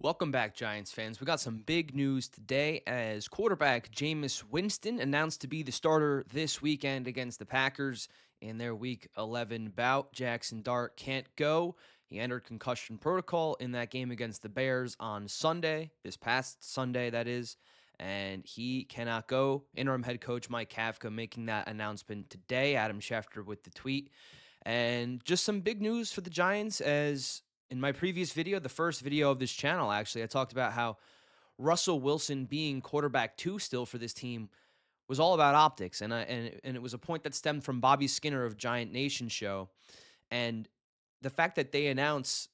Welcome back, Giants fans. We got some big news today as quarterback Jameis Winston announced to be the starter this weekend against the Packers in their Week 11 bout. Jaxson Dart can't go. He entered concussion protocol in that game against the Bears on Sunday, this past Sunday, that is, and he cannot go. Interim head coach Mike Kafka making that announcement today. Adam Schefter with the tweet. And just some big news for the Giants as in my previous video, the first video of this channel, actually, I talked about how Russell Wilson being quarterback two still for this team was all about optics, and it was a point that stemmed from Bobby Skinner of Giant Nation show, and the fact that they announce,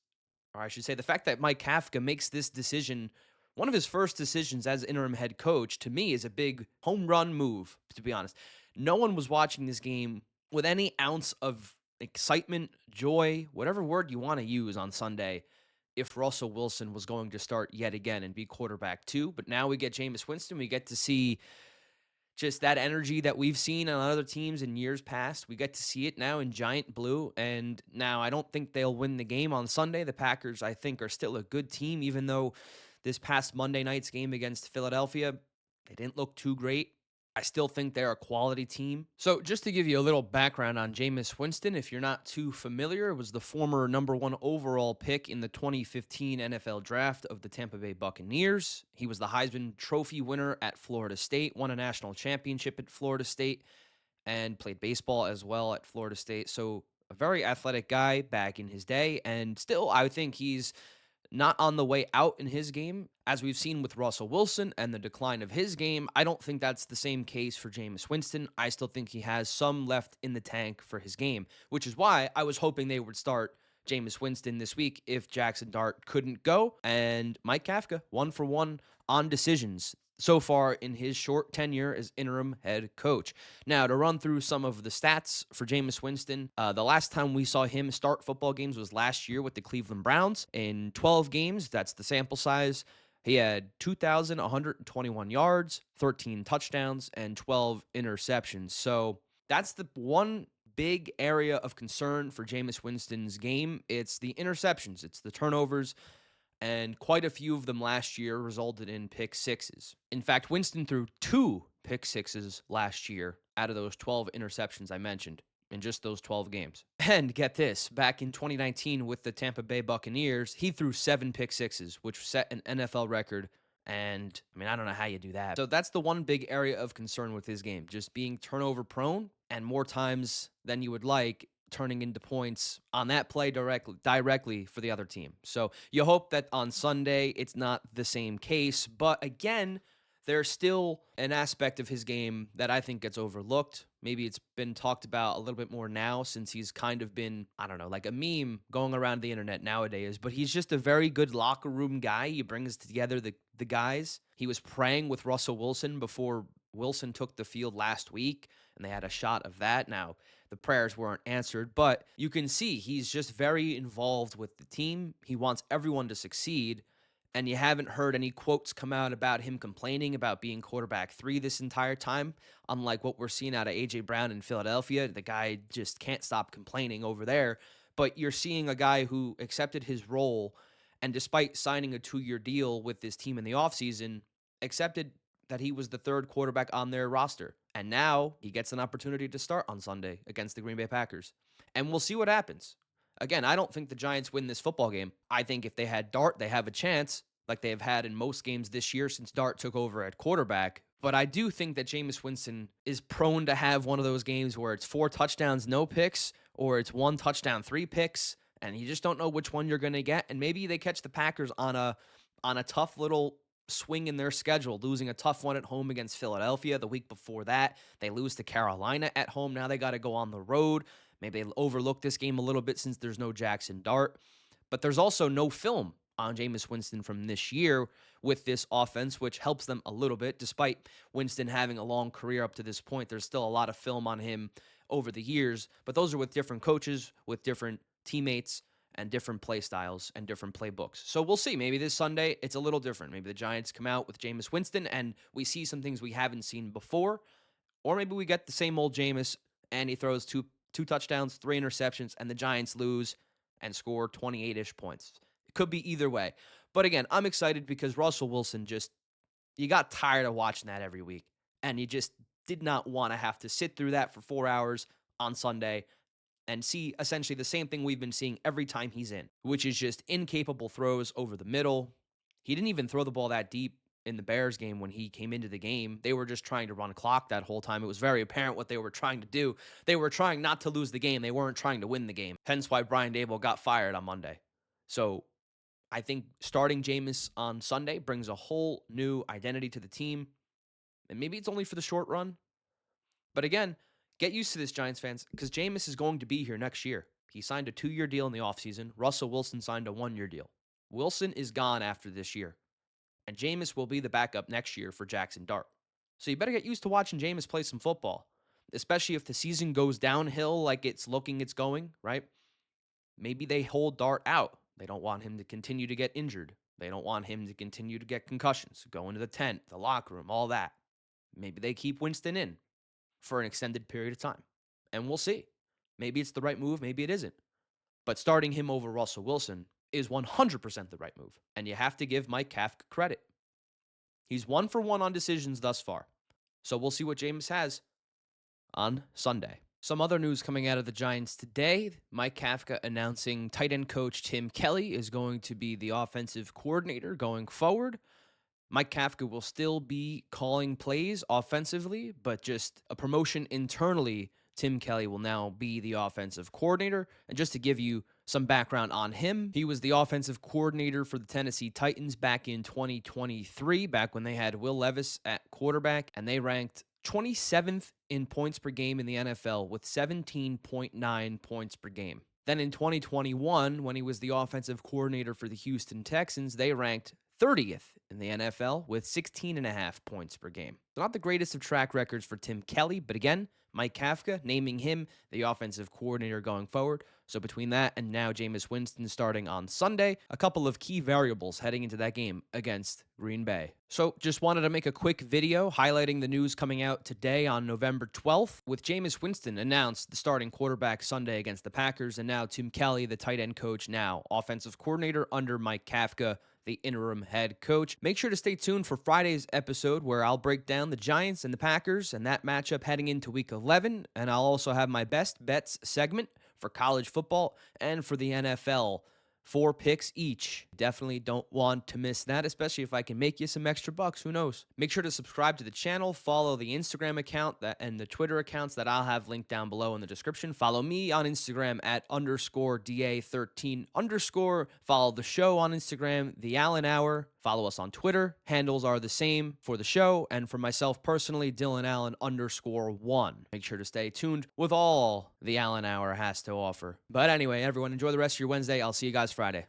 or I should say, the fact that Mike Kafka makes this decision, one of his first decisions as interim head coach, to me is a big home run move. To be honest, no one was watching this game with any ounce of excitement, joy, whatever word you want to use on Sunday, if Russell Wilson was going to start yet again and be quarterback two. But now we get Jameis Winston. We get to see just that energy that we've seen on other teams in years past. We get to see it now in Giant Blue. And now I don't think they'll win the game on Sunday. The Packers, I think, are still a good team, even though this past Monday night's game against Philadelphia, they didn't look too great. I still think they're a quality team. So, just to give you a little background on Jameis Winston, if you're not too familiar, was the former number one overall pick in the 2015 NFL draft of the Tampa Bay Buccaneers. He was the Heisman Trophy winner at Florida State, won a national championship at Florida State, and played baseball as well at Florida State. So, a very athletic guy back in his day. And still, I think he's not on the way out in his game, as we've seen with Russell Wilson and the decline of his game. I don't think that's the same case for Jameis Winston. I still think he has some left in the tank for his game, which is why I was hoping they would start Jameis Winston this week if Jaxson Dart couldn't go. And Mike Kafka, 1 for 1 on decisions so far in his short tenure as interim head coach. Now, to run through some of the stats for Jameis Winston, the last time we saw him start football games was last year with the Cleveland Browns. In 12 games, that's the sample size, he had 2,121 yards, 13 touchdowns, and 12 interceptions. So that's the one big area of concern for Jameis Winston's game. It's the interceptions, it's the turnovers, and quite a few of them last year resulted in pick sixes. In fact, Winston threw 2 pick sixes last year out of those 12 interceptions I mentioned in just those 12 games. And get this, back in 2019 with the Tampa Bay Buccaneers, he threw 7 pick sixes, which set an NFL record. And I mean, I don't know how you do that. So that's the one big area of concern with his game, just being turnover prone and more times than you would like turning into points on that play directly for the other team. So you hope that on Sunday it's not the same case, but again, there's still an aspect of his game that I think gets overlooked. Maybe it's been talked about a little bit more now since he's kind of been, I don't know, like a meme going around the internet nowadays, but he's just a very good locker room guy. He brings together the guys. He was praying with Russell Wilson before Wilson took the field last week, and they had a shot of that. Now, the prayers weren't answered, but you can see he's just very involved with the team. He wants everyone to succeed, and you haven't heard any quotes come out about him complaining about being quarterback three this entire time, unlike what we're seeing out of A.J. Brown in Philadelphia. The guy just can't stop complaining over there, but you're seeing a guy who accepted his role, and despite signing a 2-year deal with this team in the offseason, accepted that he was the third quarterback on their roster. And now he gets an opportunity to start on Sunday against the Green Bay Packers. And we'll see what happens. Again, I don't think the Giants win this football game. I think if they had Dart, they have a chance, like they have had in most games this year since Dart took over at quarterback. But I do think that Jameis Winston is prone to have one of those games where it's 4 touchdowns, no picks, or it's 1 touchdown, 3 picks, and you just don't know which one you're going to get. And maybe they catch the Packers on a tough little swing in their schedule, losing a tough one at home against Philadelphia. The week before that, they lose to Carolina at home. Now they got to go on the road. Maybe they overlook this game a little bit since there's no Jaxson Dart. But there's also no film on Jameis Winston from this year with this offense, which helps them a little bit. Despite Winston having a long career up to this point, there's still a lot of film on him over the years. But those are with different coaches, with different teammates, and different play styles and different playbooks. So we'll see. Maybe this Sunday it's a little different. Maybe the Giants come out with Jameis Winston and we see some things we haven't seen before. Or maybe we get the same old Jameis and he throws two touchdowns, 3 interceptions, and the Giants lose and score 28-ish points. It could be either way. But again, I'm excited because Russell Wilson you got tired of watching that every week. And you just did not want to have to sit through that for 4 hours on Sunday and see essentially the same thing we've been seeing every time he's in, which is just incapable throws over the middle. He didn't even throw the ball that deep in the Bears game when he came into the game. They were just trying to run clock that whole time. It was very apparent what they were trying to do. They were trying not to lose the game. They weren't trying to win the game. Hence why Brian Dable got fired on Monday. So I think starting Jameis on Sunday brings a whole new identity to the team. And maybe it's only for the short run. But again, get used to this, Giants fans, because Jameis is going to be here next year. He signed a 2-year deal in the offseason. Russell Wilson signed a 1-year deal. Wilson is gone after this year. And Jameis will be the backup next year for Jaxson Dart. So you better get used to watching Jameis play some football, especially if the season goes downhill like it's going, right? Maybe they hold Dart out. They don't want him to continue to get injured. They don't want him to continue to get concussions, go into the tent, the locker room, all that. Maybe they keep Winston in for an extended period of time. And we'll see. Maybe it's the right move, maybe it isn't. But starting him over Russell Wilson is 100% the right move. And you have to give Mike Kafka credit. He's 1 for 1 on decisions thus far. So we'll see what Jameis has on Sunday. Some other news coming out of the Giants today. Mike Kafka announcing tight end coach Tim Kelly is going to be the offensive coordinator going forward. Mike Kafka will still be calling plays offensively, but just a promotion internally. Tim Kelly will now be the offensive coordinator. And just to give you some background on him, he was the offensive coordinator for the Tennessee Titans back in 2023, back when they had Will Levis at quarterback, and they ranked 27th in points per game in the NFL with 17.9 points per game. Then in 2021, when he was the offensive coordinator for the Houston Texans, they ranked 30th in the NFL with 16.5 points per game. So not the greatest of track records for Tim Kelly, but again, Mike Kafka naming him the offensive coordinator going forward. So between that and now Jameis Winston starting on Sunday, a couple of key variables heading into that game against Green Bay. So just wanted to make a quick video highlighting the news coming out today on November 12th with Jameis Winston announced the starting quarterback Sunday against the Packers, and now Tim Kelly, the tight end coach, now offensive coordinator under Mike Kafka, the interim head coach. Make sure to stay tuned for Friday's episode where I'll break down the Giants and the Packers and that matchup heading into week 11. And I'll also have my best bets segment for college football and for the NFL. 4 picks each. Definitely don't want to miss that, especially if I can make you some extra bucks. Who knows? Make sure to subscribe to the channel, follow the Instagram account and the Twitter accounts that I'll have linked down below in the description. Follow me on Instagram at _DA13_. Follow the show on Instagram, The Allen Hour. Follow us on Twitter. Handles are the same for the show, and for myself personally, Dylan Allen _1. Make sure to stay tuned with all The Allen Hour has to offer. But anyway, everyone, enjoy the rest of your Wednesday. I'll see you guys Friday.